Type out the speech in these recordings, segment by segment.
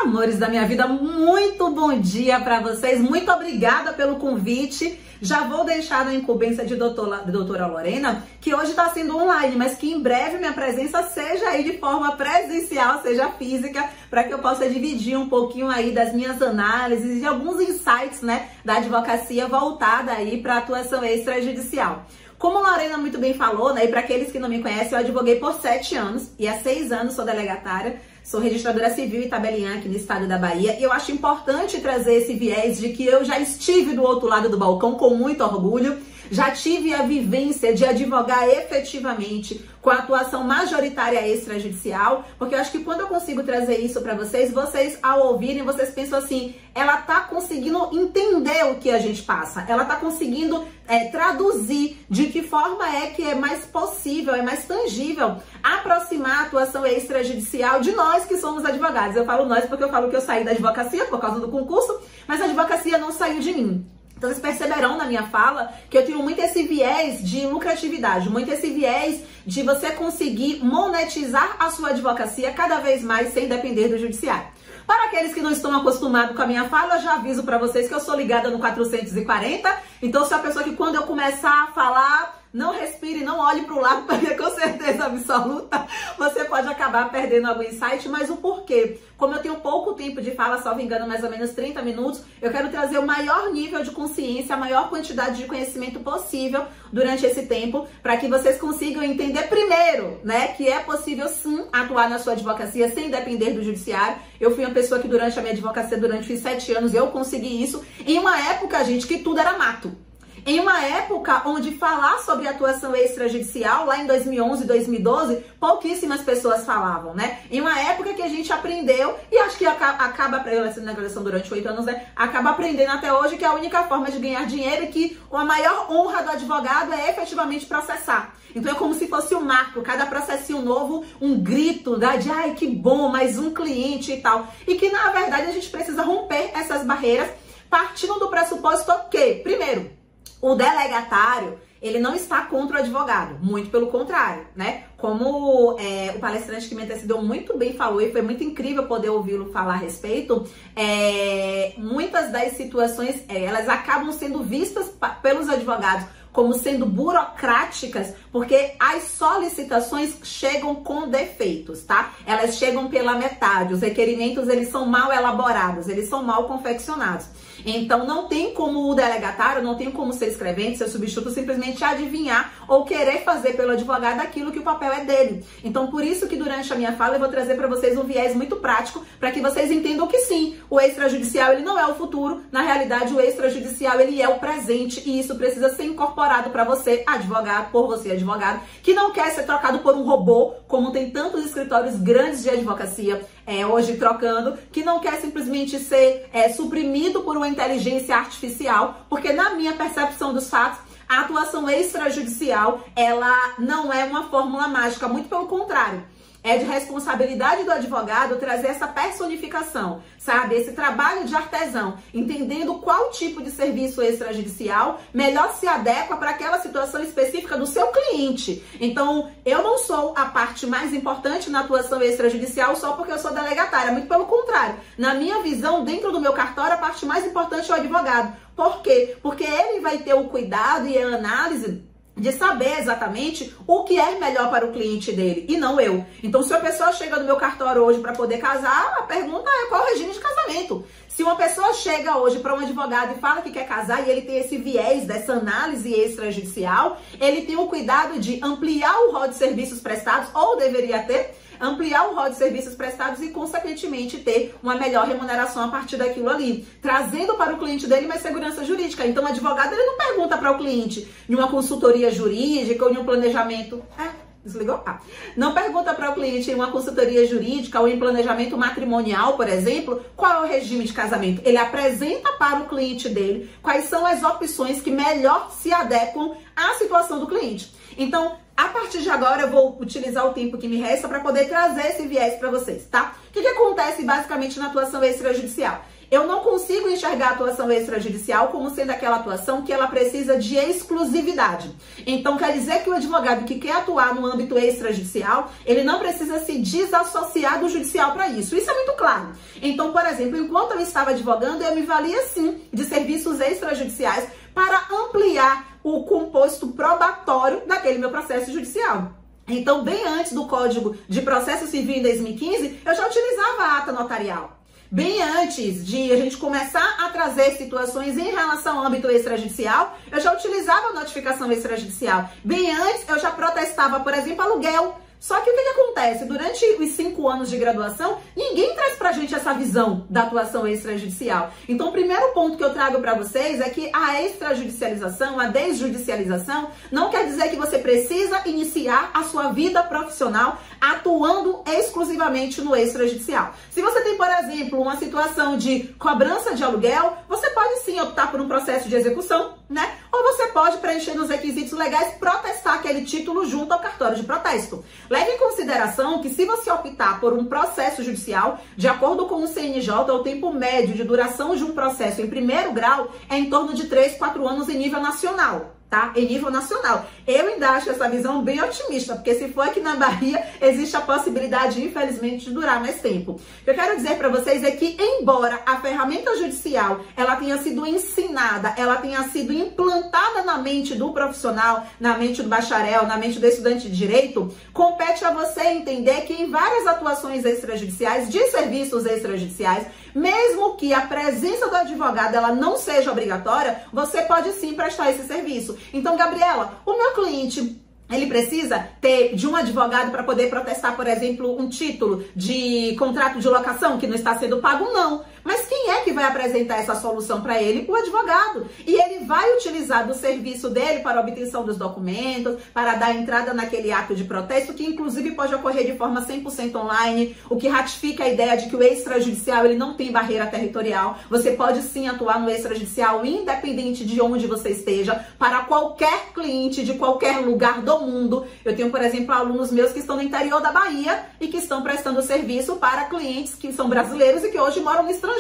Amores da minha vida, muito bom dia para vocês, muito obrigada pelo convite. Já vou deixar na incumbência de doutora Lorena, que hoje está sendo online, mas que em breve minha presença seja aí de forma presencial, seja física, para que eu possa dividir um pouquinho aí das minhas análises e alguns insights, né, da advocacia voltada aí para a atuação extrajudicial. Como a Lorena muito bem falou, né, e para aqueles que não me conhecem, eu advoguei por 7 anos e há 6 anos sou delegatária, sou registradora civil em Itabeliã, aqui no estado da Bahia, e eu acho importante trazer esse viés de que eu já estive do outro lado do balcão com muito orgulho, já tive a vivência de advogar efetivamente com a atuação majoritária extrajudicial, porque eu acho que quando eu consigo trazer isso para vocês, vocês ao ouvirem, vocês pensam assim, ela tá conseguindo entender o que a gente passa, ela tá conseguindo traduzir de que forma é que é mais possível, é mais tangível aproximar a atuação extrajudicial de nós que somos advogados. Eu falo nós porque eu falo que eu saí da advocacia por causa do concurso, mas a advocacia não saiu de mim. Então vocês perceberão na minha fala que eu tenho muito esse viés de lucratividade, muito esse viés de você conseguir monetizar a sua advocacia cada vez mais sem depender do judiciário. Para aqueles que não estão acostumados com a minha fala, eu já aviso para vocês que eu sou ligada no 440, então sou a pessoa que quando eu começar a falar, não respire, não olhe para o lado, porque com certeza absoluta você pode acabar perdendo algum insight, mas o porquê? Como eu tenho pouco tempo de fala, salvo engano, mais ou menos 30 minutos, eu quero trazer o maior nível de consciência, a maior quantidade de conhecimento possível durante esse tempo, para que vocês consigam entender primeiro, né, que é possível sim atuar na sua advocacia sem depender do judiciário. Eu fui uma pessoa que durante a minha advocacia, durante os 7 anos, eu consegui isso, em uma época, gente, que tudo era mato. Em uma época onde falar sobre atuação extrajudicial, lá em 2011, 2012, pouquíssimas pessoas falavam, né? Em uma época que a gente aprendeu, e acho que acaba, eu na graduação durante 8 anos, né? Acaba aprendendo até hoje que a única forma de ganhar dinheiro e que a maior honra do advogado é efetivamente processar. Então é como se fosse um marco, cada processinho novo, um grito, né, de ai que bom, mais um cliente e tal. E que na verdade a gente precisa romper essas barreiras, partindo do pressuposto que, primeiro, o delegatário, ele não está contra o advogado, muito pelo contrário, né? Como o palestrante que me antecedeu muito bem falou, e foi muito incrível poder ouvi-lo falar a respeito, muitas das situações, elas acabam sendo vistas pelos advogados como sendo burocráticas, porque as solicitações chegam com defeitos, tá? Elas chegam pela metade, os requerimentos, eles são mal elaborados, eles são mal confeccionados. Então, não tem como o delegatário, não tem como ser escrevente, ser substituto, simplesmente adivinhar ou querer fazer pelo advogado aquilo que o papel é dele. Então, por isso que durante a minha fala eu vou trazer para vocês um viés muito prático, para que vocês entendam que sim, o extrajudicial ele não é o futuro, na realidade o extrajudicial ele é o presente e isso precisa ser incorporado para você, advogado, por você, advogado, que não quer ser trocado por um robô, como tem tantos escritórios grandes de advocacia hoje trocando, que não quer simplesmente ser suprimido por uma inteligência artificial, porque na minha percepção dos fatos, a atuação extrajudicial, ela não é uma fórmula mágica, muito pelo contrário. É de responsabilidade do advogado trazer essa personificação, sabe? Esse trabalho de artesão, entendendo qual tipo de serviço extrajudicial melhor se adequa para aquela situação específica do seu cliente. Então, eu não sou a parte mais importante na atuação extrajudicial só porque eu sou delegatária, muito pelo contrário. Na minha visão, dentro do meu cartório, a parte mais importante é o advogado. Por quê? Porque ele vai ter o cuidado e a análise de saber exatamente o que é melhor para o cliente dele, e não eu. Então, se a pessoa chega no meu cartório hoje para poder casar, a pergunta é qual é o regime de casamento. Se uma pessoa chega hoje para um advogado e fala que quer casar e ele tem esse viés dessa análise extrajudicial, ele tem o cuidado de ampliar o rol de serviços prestados, ou deveria ter, ampliar o rol de serviços prestados e, consequentemente, ter uma melhor remuneração a partir daquilo ali, trazendo para o cliente dele mais segurança jurídica. Então, o advogado ele não pergunta para o cliente em uma consultoria jurídica ou em um planejamento... Desligou? Não pergunta para o cliente em uma consultoria jurídica ou em planejamento matrimonial, por exemplo, qual é o regime de casamento. Ele apresenta para o cliente dele quais são as opções que melhor se adequam à situação do cliente. Então, A partir de agora eu vou utilizar o tempo que me resta para poder trazer esse viés para vocês, tá? O que acontece basicamente na atuação extrajudicial? Eu não consigo enxergar a atuação extrajudicial como sendo aquela atuação que ela precisa de exclusividade. Então, quer dizer que o advogado que quer atuar no âmbito extrajudicial, ele não precisa se desassociar do judicial para isso. Isso é muito claro. Então, por exemplo, enquanto eu estava advogando, eu me valia sim de serviços extrajudiciais para ampliar o composto probatório daquele meu processo judicial. Então, bem antes do Código de Processo Civil em 2015, eu já utilizava a ata notarial. Bem antes de a gente começar a trazer situações em relação ao âmbito extrajudicial, eu já utilizava a notificação extrajudicial. Bem antes, eu já protestava, por exemplo, aluguel. Só que o que acontece? Durante os 5 anos de graduação, ninguém traz pra gente essa visão da atuação extrajudicial. Então, o primeiro ponto que eu trago pra vocês é que a extrajudicialização, a desjudicialização, não quer dizer que você precisa iniciar a sua vida profissional atuando exclusivamente no extrajudicial. Se você tem, por exemplo, uma situação de cobrança de aluguel, você pode sim optar por um processo de execução, né? Ou você pode, preencher nos requisitos legais, protestar aquele título junto ao cartório de protesto. Leve em consideração que se você optar por um processo judicial, de acordo com o CNJ, o tempo médio de duração de um processo em primeiro grau é em torno de 3, 4 anos em nível nacional. Tá? Em nível nacional. Eu ainda acho essa visão bem otimista, porque se for aqui na Bahia, existe a possibilidade, infelizmente, de durar mais tempo. O que eu quero dizer para vocês é que, embora a ferramenta judicial, ela tenha sido ensinada, ela tenha sido implantada na mente do profissional, na mente do bacharel, na mente do estudante de direito, compete a você entender que em várias atuações extrajudiciais, de serviços extrajudiciais, mesmo que a presença do advogado ela não seja obrigatória, você pode sim prestar esse serviço. Então, Gabriela, o meu cliente, ele precisa ter de um advogado para poder protestar, por exemplo, um título de contrato de locação que não está sendo pago? Não. Mas quem é que vai apresentar essa solução para ele? O advogado. E ele vai utilizar do serviço dele para a obtenção dos documentos, para dar entrada naquele ato de protesto, que inclusive pode ocorrer de forma 100% online, o que ratifica a ideia de que o extrajudicial ele não tem barreira territorial. Você pode sim atuar no extrajudicial, independente de onde você esteja, para qualquer cliente de qualquer lugar do mundo. Eu tenho, por exemplo, alunos meus que estão no interior da Bahia e que estão prestando serviço para clientes que são brasileiros e que hoje moram no estrangeiro,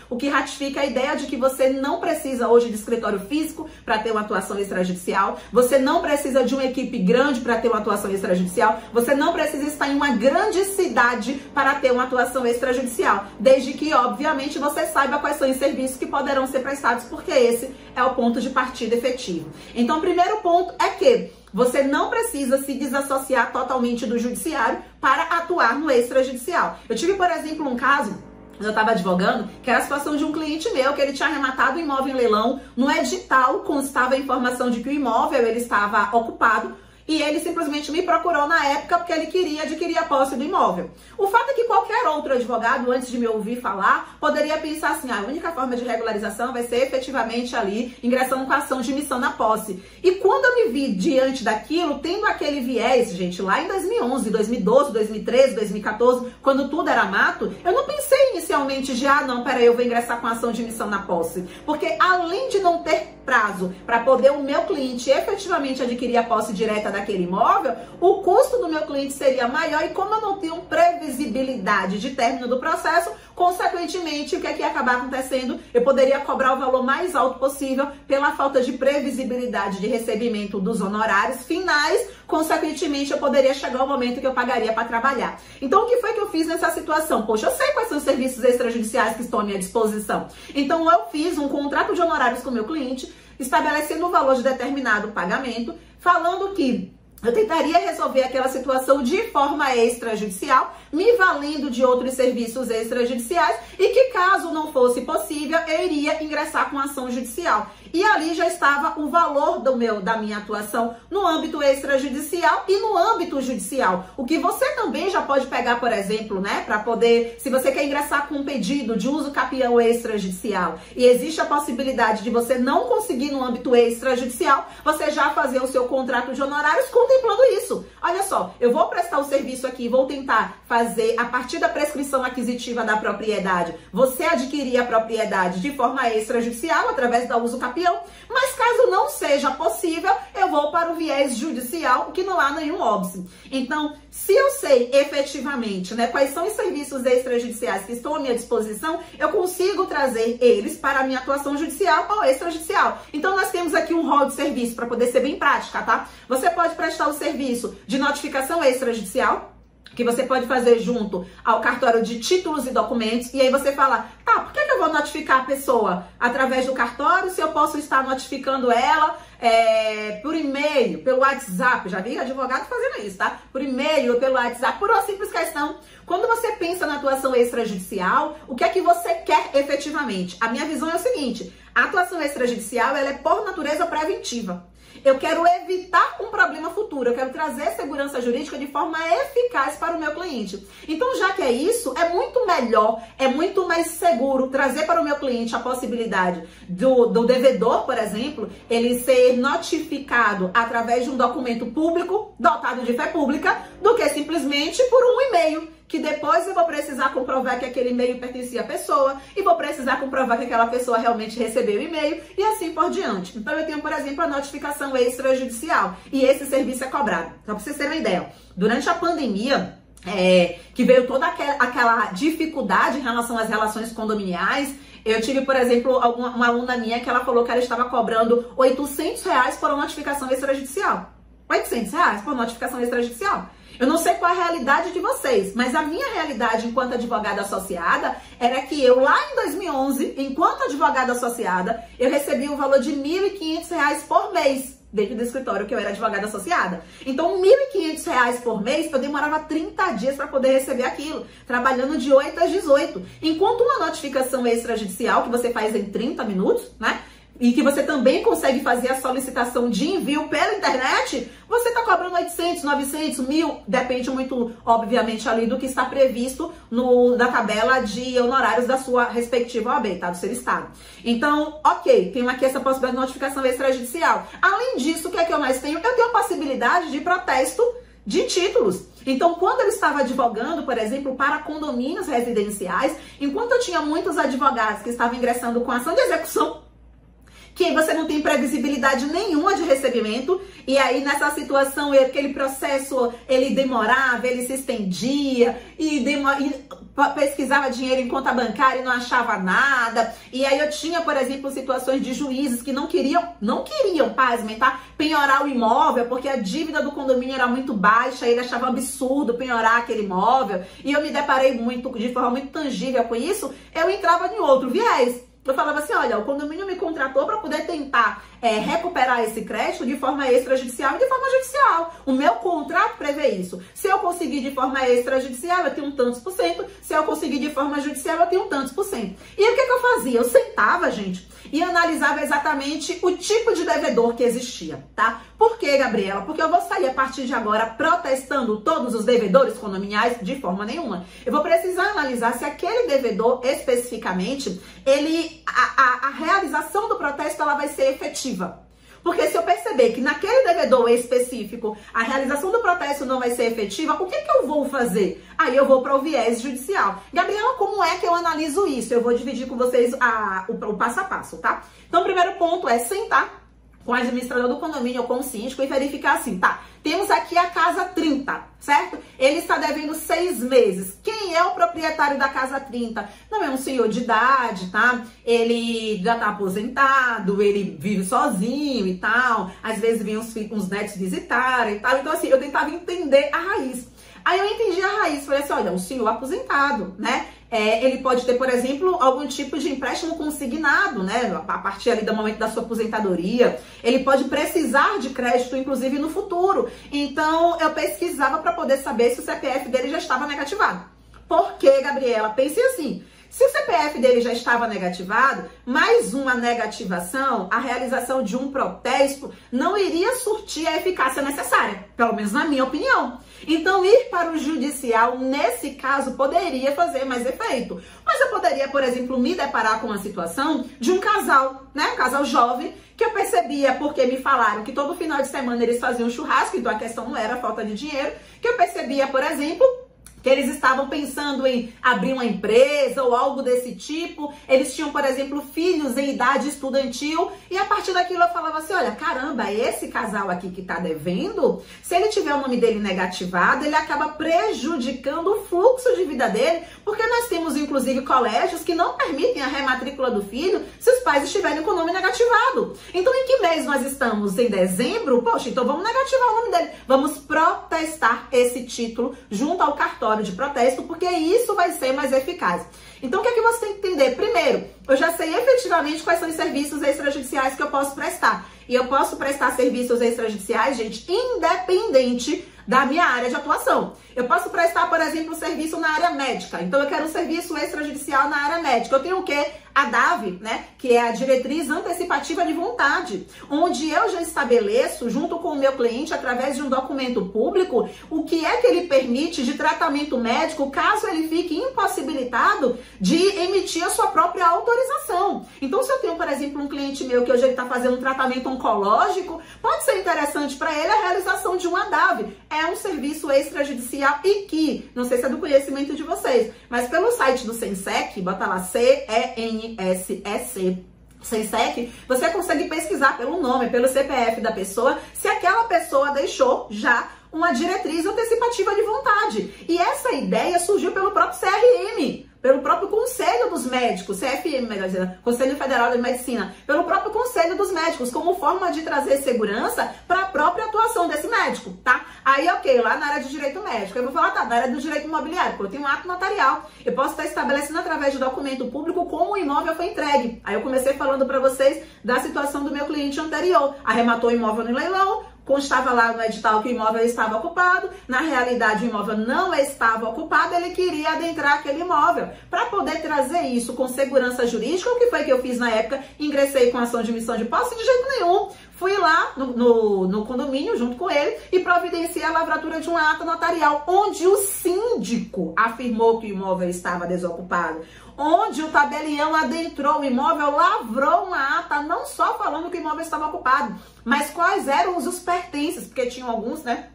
o que ratifica a ideia de que você não precisa hoje de escritório físico para ter uma atuação extrajudicial, você não precisa de uma equipe grande para ter uma atuação extrajudicial, você não precisa estar em uma grande cidade para ter uma atuação extrajudicial, desde que, obviamente, você saiba quais são os serviços que poderão ser prestados, porque esse é o ponto de partida efetivo. Então, o primeiro ponto é que você não precisa se desassociar totalmente do judiciário para atuar no extrajudicial. Eu tive, por exemplo, um caso, eu estava advogando, que era a situação de um cliente meu, que ele tinha arrematado o imóvel em leilão. No edital constava a informação de que o imóvel ele estava ocupado, e ele simplesmente me procurou na época porque ele queria adquirir a posse do imóvel. O fato é que qualquer outro advogado, antes de me ouvir falar, poderia pensar assim, a única forma de regularização vai ser efetivamente ali, ingressando com a ação de missão na posse. E quando eu me vi diante daquilo, tendo aquele viés, gente, lá em 2011, 2012, 2013, 2014, quando tudo era mato, eu não pensei inicialmente de, não, peraí, eu vou ingressar com a ação de missão na posse. Porque além de não ter prazo para poder o meu cliente efetivamente adquirir a posse direta daquele imóvel, o custo do meu cliente seria maior e como eu não tenho previsibilidade de término do processo, consequentemente, o que é que ia acabar acontecendo? Eu poderia cobrar o valor mais alto possível pela falta de previsibilidade de recebimento dos honorários finais, consequentemente, eu poderia chegar ao momento que eu pagaria para trabalhar. Então, o que foi que eu fiz nessa situação? Poxa, eu sei quais são os serviços extrajudiciais que estão à minha disposição. Então, eu fiz um contrato de honorários com o meu cliente, estabelecendo um valor de determinado pagamento, falando que eu tentaria resolver aquela situação de forma extrajudicial, me valendo de outros serviços extrajudiciais e que, caso não fosse possível, eu iria ingressar com ação judicial. E ali já estava o valor da minha atuação no âmbito extrajudicial e no âmbito judicial. O que você também já pode pegar, por exemplo, né, para poder, se você quer ingressar com um pedido de uso capião extrajudicial e existe a possibilidade de você não conseguir no âmbito extrajudicial, você já fazer o seu contrato de honorários com contemplando isso. Olha só, eu vou prestar o serviço aqui, vou tentar fazer, a partir da prescrição aquisitiva da propriedade, você adquirir a propriedade de forma extrajudicial, através da uso capião, mas caso não seja possível, eu vou para o viés judicial, que não há nenhum óbice. Então, se eu sei efetivamente, né, quais são os serviços extrajudiciais que estão à minha disposição, eu consigo trazer eles para a minha atuação judicial ou extrajudicial. Então, nós temos aqui um rol de serviço para poder ser bem prática, tá? Você pode prestar o serviço de notificação extrajudicial, que você pode fazer junto ao cartório de títulos e documentos, e aí você fala, tá, por que eu vou notificar a pessoa através do cartório se eu posso estar notificando ela por e-mail, pelo WhatsApp? Já vi advogado fazendo isso, tá? Por e-mail ou pelo WhatsApp, por uma simples questão. Quando você pensa na atuação extrajudicial, o que é que você quer efetivamente? A minha visão é o seguinte, a atuação extrajudicial, ela é por natureza preventiva. Eu quero evitar um problema futuro, eu quero trazer segurança jurídica de forma eficaz para o meu cliente. Então, já que é isso, é muito melhor, é muito mais seguro trazer para o meu cliente a possibilidade do devedor, por exemplo, ele ser notificado através de um documento público, dotado de fé pública, do que simplesmente por um e-mail, que depois eu vou precisar comprovar que aquele e-mail pertencia à pessoa e vou precisar comprovar que aquela pessoa realmente recebeu o e-mail e assim por diante. Então eu tenho, por exemplo, a notificação extrajudicial e esse serviço é cobrado. Só para vocês terem uma ideia, durante a pandemia, que veio toda aquela dificuldade em relação às relações condominiais, eu tive, por exemplo, uma aluna minha que ela falou que ela estava cobrando R$800 por uma notificação extrajudicial. R$800 por notificação extrajudicial. Eu não sei qual é a realidade de vocês, mas a minha realidade enquanto advogada associada era que eu lá em 2011, enquanto advogada associada, eu recebia o valor de R$1.500 por mês dentro do escritório que eu era advogada associada. Então, R$1.500 por mês, eu demorava 30 dias para poder receber aquilo, trabalhando de 8 às 18. Enquanto uma notificação extrajudicial, que você faz em 30 minutos, né? E que você também consegue fazer a solicitação de envio pela internet, você está cobrando 800, 900, 1.000, depende muito, obviamente, ali do que está previsto na tabela de honorários da sua respectiva OAB, tá? Do seu estado. Então, ok, tem aqui essa possibilidade de notificação extrajudicial. Além disso, o que é que eu mais tenho? Eu tenho a possibilidade de protesto de títulos. Então, quando eu estava advogando, por exemplo, para condomínios residenciais, enquanto eu tinha muitos advogados que estavam ingressando com ação de execução, que você não tem previsibilidade nenhuma de recebimento, e aí nessa situação aquele processo ele demorava, ele se estendia, e pesquisava dinheiro em conta bancária e não achava nada, e aí eu tinha, por exemplo, situações de juízes que não queriam, pasmem, tá? Penhorar o imóvel, porque a dívida do condomínio era muito baixa, ele achava absurdo penhorar aquele imóvel, e eu me deparei de forma muito tangível com isso, eu entrava em outro viés. Eu falava assim, olha, o condomínio me contratou para poder tentar recuperar esse crédito de forma extrajudicial e de forma judicial. O meu contrato prevê isso. Se eu conseguir de forma extrajudicial, eu tenho tantos por cento. Se eu conseguir de forma judicial, eu tenho tantos por cento. E o que eu fazia? Eu sentava, gente, e analisava exatamente o tipo de devedor que existia, tá? Por quê, Gabriela? Porque eu vou sair a partir de agora protestando todos os devedores condominiais? De forma nenhuma. Eu vou precisar analisar se aquele devedor, especificamente, a realização do protesto ela vai ser efetiva. Porque se eu perceber que naquele devedor específico a realização do protesto não vai ser efetiva, o que eu vou fazer? Aí eu vou para o viés judicial. Gabriela, como é que eu analiso isso? Eu vou dividir com vocês o passo a passo, tá? Então, o primeiro ponto é sentar com o administrador do condomínio ou com o síndico e verificar assim, tá? Temos aqui a casa 30, certo? Ele está devendo 6 meses. Quem é o proprietário da casa 30? Não é um senhor de idade, tá? Ele já tá aposentado, ele vive sozinho e tal. Às vezes vem uns netos visitarem e tal. Então, assim, eu tentava entender a raiz. Aí eu entendi a raiz, falei assim, olha, um senhor aposentado, né? Ele pode ter, por exemplo, algum tipo de empréstimo consignado, né? A partir ali do momento da sua aposentadoria. Ele pode precisar de crédito, inclusive, no futuro. Então, eu pesquisava para poder saber se o CPF dele já estava negativado. Por quê, Gabriela? Pense assim. Se o CPF dele já estava negativado, mais uma negativação, a realização de um protesto não iria surtir a eficácia necessária, pelo menos na minha opinião. Então, ir para o judicial, nesse caso, poderia fazer mais efeito. Mas eu poderia, por exemplo, me deparar com uma situação de um casal, né? Um casal jovem, que eu percebia, porque me falaram que todo final de semana eles faziam churrasco, então a questão não era falta de dinheiro, que eu percebia, por exemplo, que eles estavam pensando em abrir uma empresa ou algo desse tipo. Eles tinham, por exemplo, filhos em idade estudantil. E a partir daquilo eu falava assim, olha, caramba, esse casal aqui que tá devendo, se ele tiver o nome dele negativado, ele acaba prejudicando o fluxo de vida dele, porque nós temos, inclusive, colégios que não permitem a rematrícula do filho se os pais estiverem com o nome negativado. Então, em que mês nós estamos? Em dezembro? Poxa, então vamos negativar o nome dele. Vamos protestar esse título junto ao cartório de protesto, porque isso vai ser mais eficaz. Então, o que é que você tem que entender? Primeiro, eu já sei efetivamente quais são os serviços extrajudiciais que eu posso prestar. E eu posso prestar serviços extrajudiciais, gente, independente da minha área de atuação. Eu posso prestar, por exemplo, serviço na área médica. Então, eu quero um serviço extrajudicial na área médica. Eu tenho o quê? A DAV, né? Que é a Diretriz Antecipativa de Vontade, onde eu já estabeleço, junto com o meu cliente, através de um documento público, o que é que ele permite de tratamento médico, caso ele fique impossibilitado de emitir a sua própria autorização. Então, se eu tenho, por exemplo, um cliente meu que hoje ele está fazendo um tratamento oncológico, pode ser interessante para ele a realização de uma DAV. É um serviço extrajudicial e que, não sei se é do conhecimento de vocês, mas pelo site do Sensec, bota lá CENSEC, Sensec, você consegue pesquisar pelo nome, pelo CPF da pessoa, se aquela pessoa deixou já uma diretriz antecipativa de vontade. E essa ideia surgiu pelo próprio CRM, pelo próprio Conselho dos Médicos, CFM, melhor dizendo, Conselho Federal de Medicina, pelo próprio Conselho dos Médicos, como forma de trazer segurança para a própria atuação desse médico, tá? Aí, ok, lá na área de direito médico, eu vou falar, tá, na área do direito imobiliário, porque eu tenho um ato notarial, eu posso estar estabelecendo através de documento público como o imóvel foi entregue. Aí eu comecei falando para vocês da situação do meu cliente anterior, arrematou o imóvel no leilão, constava lá no edital que o imóvel estava ocupado, na realidade o imóvel não estava ocupado, ele queria adentrar aquele imóvel. Para poder trazer isso com segurança jurídica, o que foi que eu fiz na época? Ingressei com ação de omissão de posse? De jeito nenhum. Fui lá no condomínio junto com ele e providenciei a lavratura de uma ata notarial, onde o síndico afirmou que o imóvel estava desocupado, onde o tabelião adentrou o imóvel, lavrou uma ata, não só falando que o imóvel estava ocupado, mas quais eram os pertences, porque tinham alguns, né?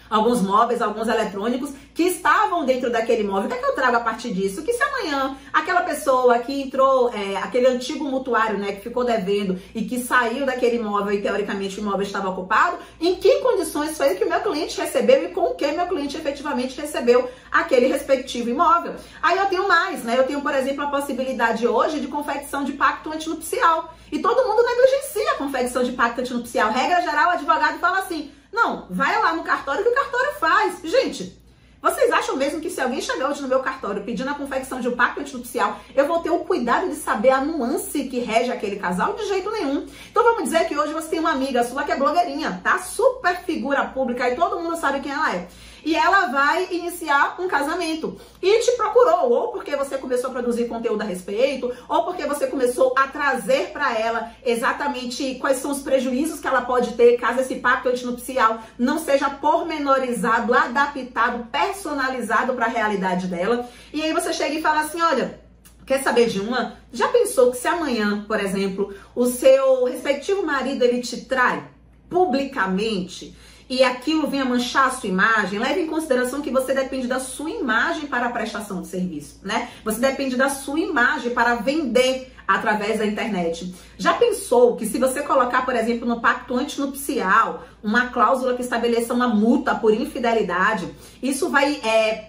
Alguns móveis, alguns eletrônicos que estavam dentro daquele imóvel. O que é que eu trago a partir disso? Que se amanhã aquela pessoa que entrou, aquele antigo mutuário, né, que ficou devendo e que saiu daquele imóvel e teoricamente o imóvel estava ocupado, em que condições foi que o meu cliente recebeu e com que meu cliente efetivamente recebeu aquele respectivo imóvel. Aí eu tenho mais, né? Eu tenho, por exemplo, a possibilidade hoje de confecção de pacto antinupcial. E todo mundo negligencia a confecção de pacto antinupcial. Regra geral, o advogado fala assim, não, vai lá no cartório que o cartório faz. Gente, vocês acham mesmo que se alguém chegar hoje no meu cartório pedindo a confecção de um pacto antinupcial, eu vou ter o cuidado de saber a nuance que rege aquele casal? De jeito nenhum. Então vamos dizer que hoje você tem uma amiga sua que é blogueirinha, tá? Super figura pública e todo mundo sabe quem ela é. E ela vai iniciar um casamento e te procurou, ou porque você começou a produzir conteúdo a respeito, ou porque você começou a trazer para ela exatamente quais são os prejuízos que ela pode ter caso esse pacto antinupcial não seja pormenorizado, adaptado, personalizado para a realidade dela. E aí você chega e fala assim, olha, quer saber de uma? Já pensou que se amanhã, por exemplo, o seu respectivo marido ele te trai publicamente e aquilo venha manchar a sua imagem, leve em consideração que você depende da sua imagem para a prestação de serviço, né? Você depende da sua imagem para vender através da internet. Já pensou que se você colocar, por exemplo, no pacto antinupcial, uma cláusula que estabeleça uma multa por infidelidade, isso vai,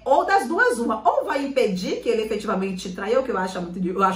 ou das duas uma, ou vai impedir que ele efetivamente te traia, o que eu acho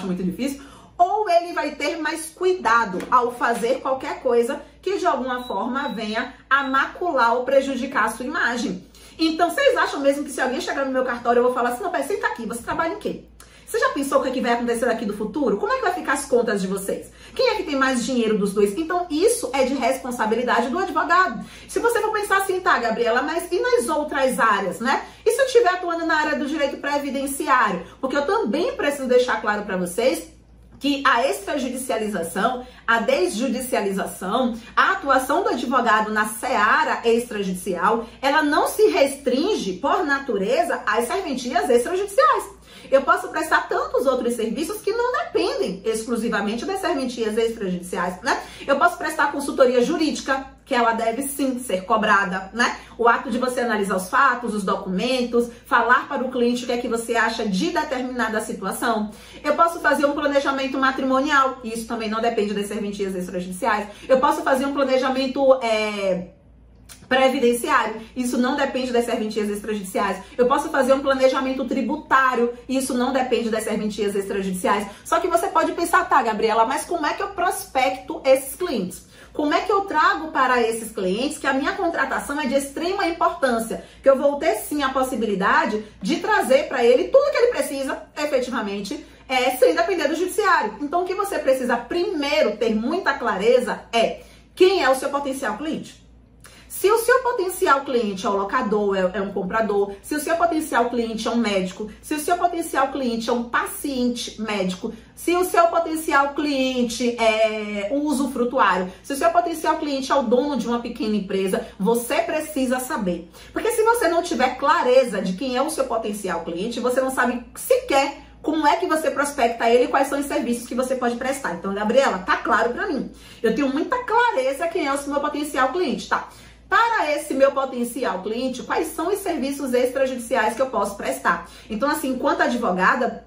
muito difícil, ou ele vai ter mais cuidado ao fazer qualquer coisa que de alguma forma venha a macular ou prejudicar a sua imagem. Então, vocês acham mesmo que se alguém chegar no meu cartório, eu vou falar assim, não, pera, senta aqui, você trabalha em quê? Você já pensou o que é que vai acontecer daqui do futuro? Como é que vai ficar as contas de vocês? Quem é que tem mais dinheiro dos dois? Então, isso é de responsabilidade do advogado. Se você for pensar assim, tá, Gabriela, mas e nas outras áreas, né? E se eu estiver atuando na área do direito previdenciário? Porque eu também preciso deixar claro para vocês que a extrajudicialização, a desjudicialização, a atuação do advogado na seara extrajudicial, ela não se restringe, por natureza, às serventias extrajudiciais. Eu posso prestar tantos outros serviços que não dependem exclusivamente das serventias extrajudiciais, né? Eu posso prestar consultoria jurídica, que ela deve sim ser cobrada, né? O ato de você analisar os fatos, os documentos, falar para o cliente o que é que você acha de determinada situação. Eu posso fazer um planejamento matrimonial, e isso também não depende das serventias extrajudiciais. Eu posso fazer um planejamento previdenciário, isso não depende das serventias extrajudiciais. Eu posso fazer um planejamento tributário, isso não depende das serventias extrajudiciais. Só que você pode pensar, tá, Gabriela, mas como é que eu prospecto esses clientes? Como é que eu trago para esses clientes que a minha contratação é de extrema importância? Que eu vou ter sim a possibilidade de trazer para ele tudo que ele precisa, efetivamente, sem depender do judiciário. Então, o que você precisa primeiro ter muita clareza é quem é o seu potencial cliente. Se o seu potencial cliente é um locador, é um comprador, se o seu potencial cliente é um médico, se o seu potencial cliente é um paciente médico, se o seu potencial cliente é um usufrutuário, se o seu potencial cliente é o dono de uma pequena empresa, você precisa saber. Porque se você não tiver clareza de quem é o seu potencial cliente, você não sabe sequer como é que você prospecta ele e quais são os serviços que você pode prestar. Então, Gabriela, tá claro pra mim. Eu tenho muita clareza quem é o meu potencial cliente, tá? Para esse meu potencial cliente, quais são os serviços extrajudiciais que eu posso prestar? Então, assim, enquanto advogada,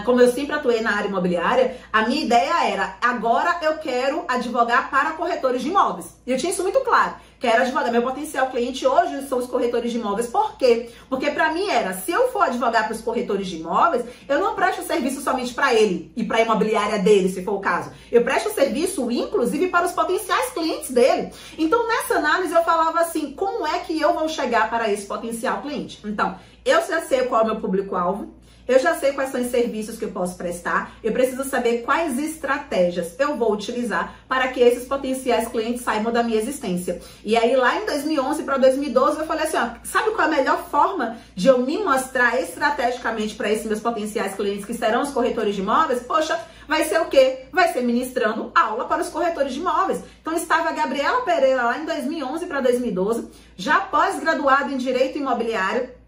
como eu sempre atuei na área imobiliária, a minha ideia era, agora eu quero advogar para corretores de imóveis. E eu tinha isso muito claro. Quero advogar. Meu potencial cliente hoje são os corretores de imóveis. Por quê? Porque para mim era, se eu for advogar para os corretores de imóveis, eu não presto serviço somente para ele e para a imobiliária dele, se for o caso. Eu presto serviço, inclusive, para os potenciais clientes dele. Então, nessa análise, eu falava assim, como é que eu vou chegar para esse potencial cliente? Então, eu já sei qual é o meu público-alvo. Eu já sei quais são os serviços que eu posso prestar, eu preciso saber quais estratégias eu vou utilizar para que esses potenciais clientes saibam da minha existência. E aí lá em 2011 para 2012 eu falei assim, ó, sabe qual é a melhor forma de eu me mostrar estrategicamente para esses meus potenciais clientes que serão os corretores de imóveis? Poxa, vai ser o quê? Vai ser ministrando aula para os corretores de imóveis. Então estava a Gabriela Pereira lá em 2011 para 2012, já pós-graduada em Direito Imobiliário,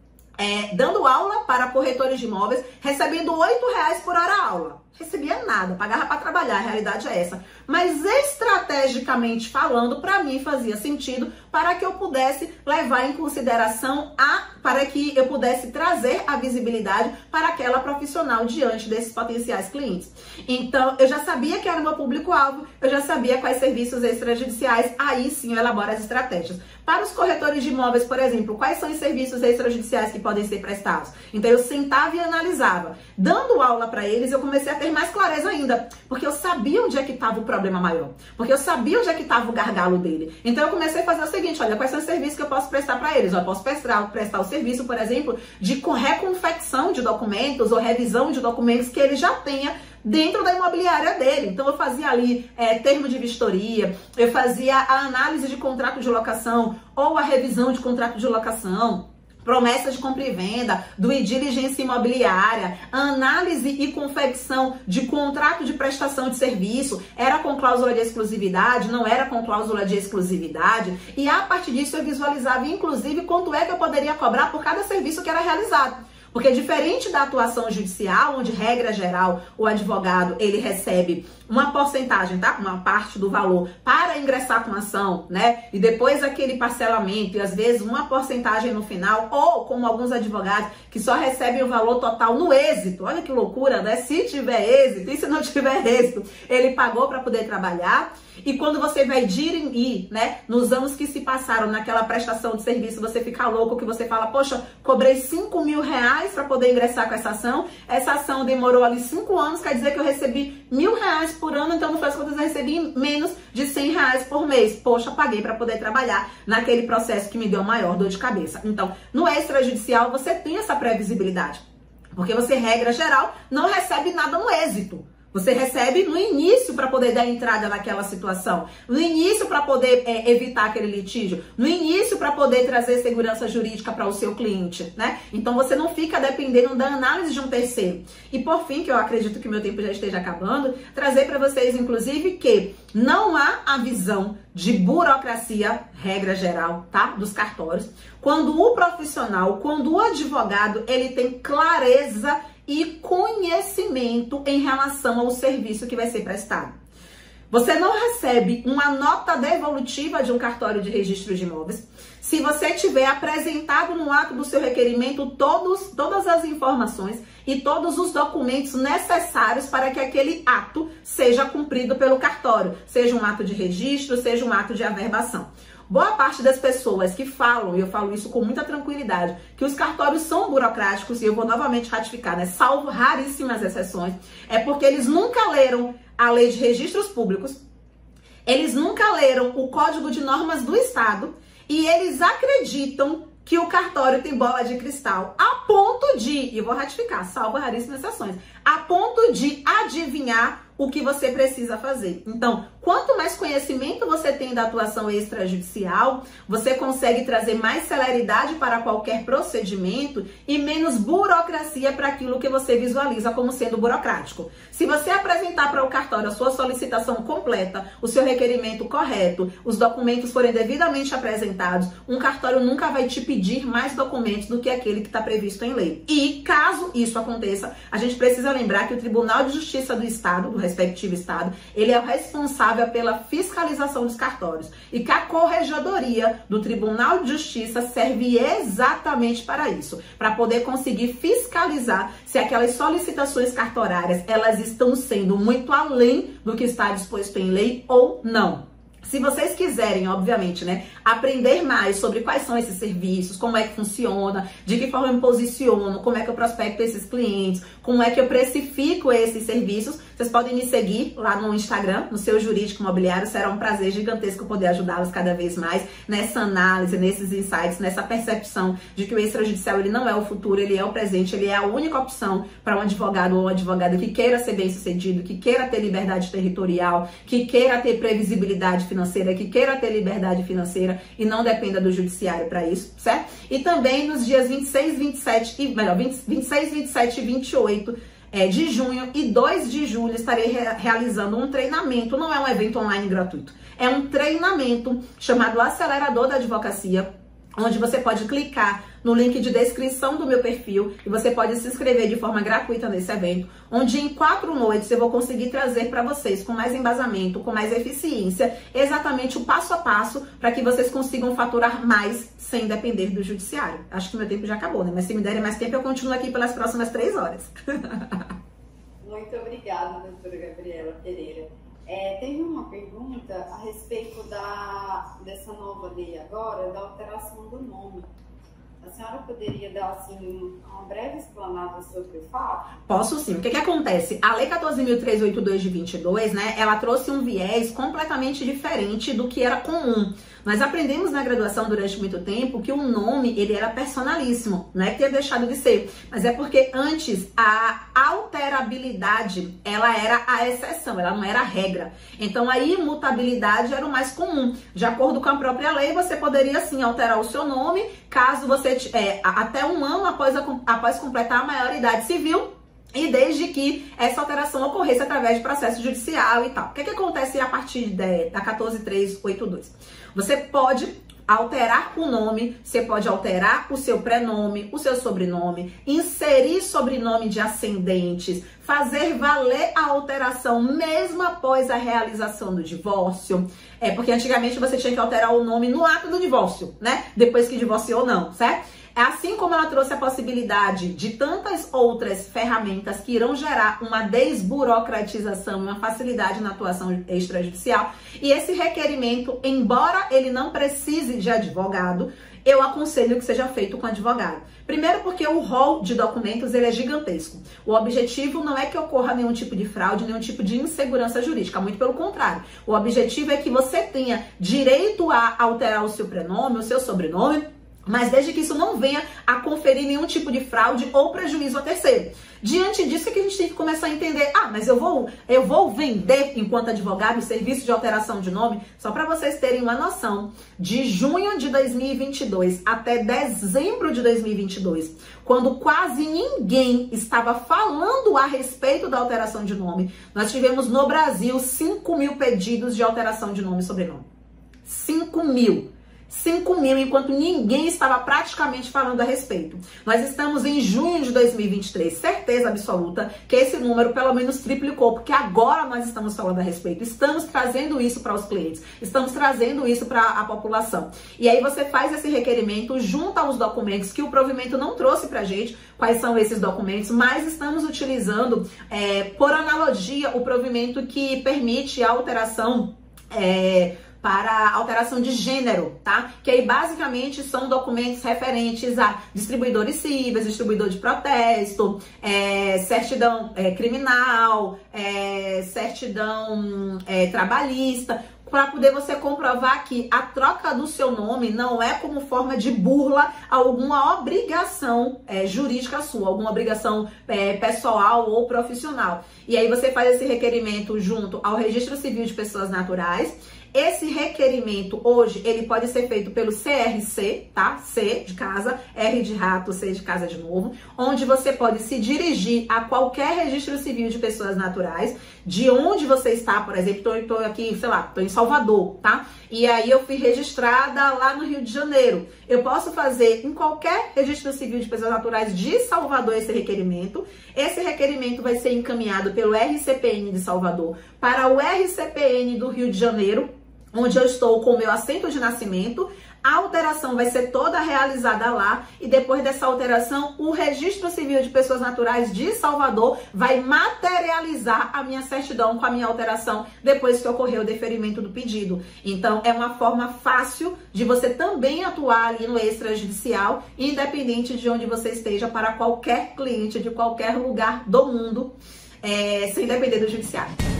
dando aula para corretores de imóveis, recebendo R$8 por hora aula. Recebia nada, pagava para trabalhar, a realidade é essa. Mas estrategicamente falando, para mim fazia sentido para que eu pudesse levar em consideração para que eu pudesse trazer a visibilidade para aquela profissional diante desses potenciais clientes. Então, eu já sabia que era o meu público-alvo, eu já sabia quais serviços extrajudiciais, aí sim eu elaboro as estratégias. Para os corretores de imóveis, por exemplo, quais são os serviços extrajudiciais que podem ser prestados? Então, eu sentava e analisava. Dando aula para eles, eu comecei a ter mais clareza ainda, porque eu sabia onde é que estava o problema maior, porque eu sabia onde é que estava o gargalo dele. Então, eu comecei a fazer o seguinte, olha, quais são os serviços que eu posso prestar para eles? Eu posso prestar o serviço, por exemplo, de reconfecção de documentos ou revisão de documentos que ele já tenha dentro da imobiliária dele. Então, eu fazia ali termo de vistoria, eu fazia a análise de contrato de locação ou a revisão de contrato de locação, promessa de compra e venda, due diligência imobiliária, análise e confecção de contrato de prestação de serviço, era com cláusula de exclusividade, não era com cláusula de exclusividade, e a partir disso eu visualizava, inclusive, quanto é que eu poderia cobrar por cada serviço que era realizado. Porque diferente da atuação judicial, onde, regra geral, o advogado, ele recebe uma porcentagem, tá? Uma parte do valor para ingressar com a ação, né? E depois aquele parcelamento, e às vezes uma porcentagem no final, ou como alguns advogados que só recebem o valor total no êxito. Olha que loucura, né? Se tiver êxito, e se não tiver êxito, ele pagou para poder trabalhar. E quando você vai dirimir, né, nos anos que se passaram naquela prestação de serviço, você fica louco, que você fala, poxa, cobrei R$5.000 para poder ingressar com essa ação demorou ali 5 anos, quer dizer que eu recebi R$1.000 por ano, então no final das contas eu recebi menos de R$100 por mês. Poxa, paguei para poder trabalhar naquele processo que me deu maior dor de cabeça. Então, no extrajudicial você tem essa previsibilidade, porque você, regra geral, não recebe nada no êxito. Você recebe no início para poder dar entrada naquela situação, no início para poder evitar aquele litígio, no início para poder trazer segurança jurídica para o seu cliente, né? Então você não fica dependendo da análise de um terceiro. E por fim, que eu acredito que meu tempo já esteja acabando, trazer para vocês, inclusive, que não há a visão de burocracia, regra geral, tá? Dos cartórios, quando o profissional, quando o advogado, ele tem clareza e conhecimento em relação ao serviço que vai ser prestado. Você não recebe uma nota devolutiva de um cartório de registro de imóveis se você tiver apresentado no ato do seu requerimento todas as informações e todos os documentos necessários para que aquele ato seja cumprido pelo cartório, seja um ato de registro, seja um ato de averbação. Boa parte das pessoas que falam, e eu falo isso com muita tranquilidade, que os cartórios são burocráticos, e eu vou novamente ratificar, né? Salvo raríssimas exceções, é porque eles nunca leram a Lei de Registros Públicos, eles nunca leram o Código de Normas do Estado, e eles acreditam que o cartório tem bola de cristal, a ponto de, e eu vou ratificar, salvo raríssimas exceções, a ponto de adivinhar o que você precisa fazer. Então, quanto mais conhecimento você tem da atuação extrajudicial, você consegue trazer mais celeridade para qualquer procedimento e menos burocracia para aquilo que você visualiza como sendo burocrático. Se você apresentar para o cartório a sua solicitação completa, o seu requerimento correto, os documentos forem devidamente apresentados, um cartório nunca vai te pedir mais documentos do que aquele que está previsto em lei. E, caso isso aconteça, a gente precisa lembrar que o Tribunal de Justiça do Estado, do respectivo Estado, ele é o responsável pela fiscalização dos cartórios e que a corregedoria do Tribunal de Justiça serve exatamente para isso, para poder conseguir fiscalizar se aquelas solicitações cartorárias elas estão sendo muito além do que está disposto em lei ou não. Se vocês quiserem, obviamente, né, aprender mais sobre quais são esses serviços, como é que funciona, de que forma eu me posiciono, como é que eu prospecto esses clientes, como é que eu precifico esses serviços, vocês podem me seguir lá no Instagram, no Seu Jurídico Imobiliário. Será um prazer gigantesco poder ajudá-los cada vez mais nessa análise, nesses insights, nessa percepção de que o extrajudicial ele não é o futuro, ele é o presente, ele é a única opção para um advogado ou uma advogada que queira ser bem-sucedido, que queira ter liberdade territorial, que queira ter previsibilidade financeira, que queira ter liberdade financeira e não dependa do judiciário para isso, certo? E também nos dias 26, 27 e 27 e 28 de junho e 2 de julho estarei realizando um treinamento, não é um evento online gratuito, é um treinamento chamado Acelerador da Advocacia, onde você pode clicar no link de descrição do meu perfil e você pode se inscrever de forma gratuita nesse evento, onde em 4 noites eu vou conseguir trazer para vocês com mais embasamento, com mais eficiência, exatamente o passo a passo para que vocês consigam faturar mais sem depender do judiciário. Acho que meu tempo já acabou, né? Mas se me derem mais tempo eu continuo aqui pelas próximas 3 horas. Muito obrigada, doutora Gabriela Pereira. Teve uma pergunta a respeito dessa nova lei agora, da alteração do nome. A senhora poderia dar, assim, uma breve explanada sobre o fato? Posso sim. O que acontece? A Lei 14.382 de 22, né, ela trouxe um viés completamente diferente do que era comum. Nós aprendemos na graduação durante muito tempo que o nome, ele era personalíssimo, não é que tinha deixado de ser, mas é porque antes a alterabilidade, ela era a exceção, ela não era a regra. Então a imutabilidade era o mais comum. De acordo com a própria lei, você poderia sim alterar o seu nome, caso você, até 1 ano após completar a maioridade civil, e desde que essa alteração ocorresse através de processo judicial e tal. O que acontece a partir da 14.382? Você pode alterar o nome, você pode alterar o seu prenome, o seu sobrenome, inserir sobrenome de ascendentes, fazer valer a alteração mesmo após a realização do divórcio. Porque antigamente você tinha que alterar o nome no ato do divórcio, né? Depois que divorciou, não, certo? Assim como ela trouxe a possibilidade de tantas outras ferramentas que irão gerar uma desburocratização, uma facilidade na atuação extrajudicial. E esse requerimento, embora ele não precise de advogado, eu aconselho que seja feito com advogado. Primeiro porque o rol de documentos ele é gigantesco. O objetivo não é que ocorra nenhum tipo de fraude, nenhum tipo de insegurança jurídica, muito pelo contrário. O objetivo é que você tenha direito a alterar o seu prenome, o seu sobrenome, mas desde que isso não venha a conferir nenhum tipo de fraude ou prejuízo a terceiro. Diante disso é que a gente tem que começar a entender, mas eu vou vender enquanto advogado o serviço de alteração de nome, só para vocês terem uma noção, de junho de 2022 até dezembro de 2022, quando quase ninguém estava falando a respeito da alteração de nome, nós tivemos no Brasil 5.000 pedidos de alteração de nome e sobrenome. 5.000. 5 mil, enquanto ninguém estava praticamente falando a respeito. Nós estamos em junho de 2023, certeza absoluta que esse número pelo menos triplicou, porque agora nós estamos falando a respeito, estamos trazendo isso para os clientes, estamos trazendo isso para a população. E aí você faz esse requerimento, junta os documentos que o provimento não trouxe para a gente, quais são esses documentos, mas estamos utilizando, por analogia, o provimento que permite a alteração para alteração de gênero, tá? Que aí basicamente são documentos referentes a distribuidores cíveis, distribuidor de protesto, certidão criminal, certidão trabalhista, para poder você comprovar que a troca do seu nome não é como forma de burla a alguma obrigação jurídica sua, alguma obrigação pessoal ou profissional. E aí você faz esse requerimento junto ao Registro Civil de Pessoas Naturais. Esse requerimento hoje, ele pode ser feito pelo CRC, tá? C de casa, R de rato, C de casa de novo, onde você pode se dirigir a qualquer registro civil de pessoas naturais, de onde você está, por exemplo, tô aqui, sei lá, tô em Salvador, tá? E aí eu fui registrada lá no Rio de Janeiro. Eu posso fazer em qualquer registro civil de pessoas naturais de Salvador esse requerimento. Esse requerimento vai ser encaminhado pelo RCPN de Salvador para o RCPN do Rio de Janeiro, onde eu estou com o meu assento de nascimento. A alteração vai ser toda realizada lá e depois dessa alteração, o Registro Civil de Pessoas Naturais de Salvador vai materializar a minha certidão com a minha alteração depois que ocorreu o deferimento do pedido. Então, é uma forma fácil de você também atuar ali no extrajudicial, independente de onde você esteja, para qualquer cliente de qualquer lugar do mundo, sem depender do judiciário.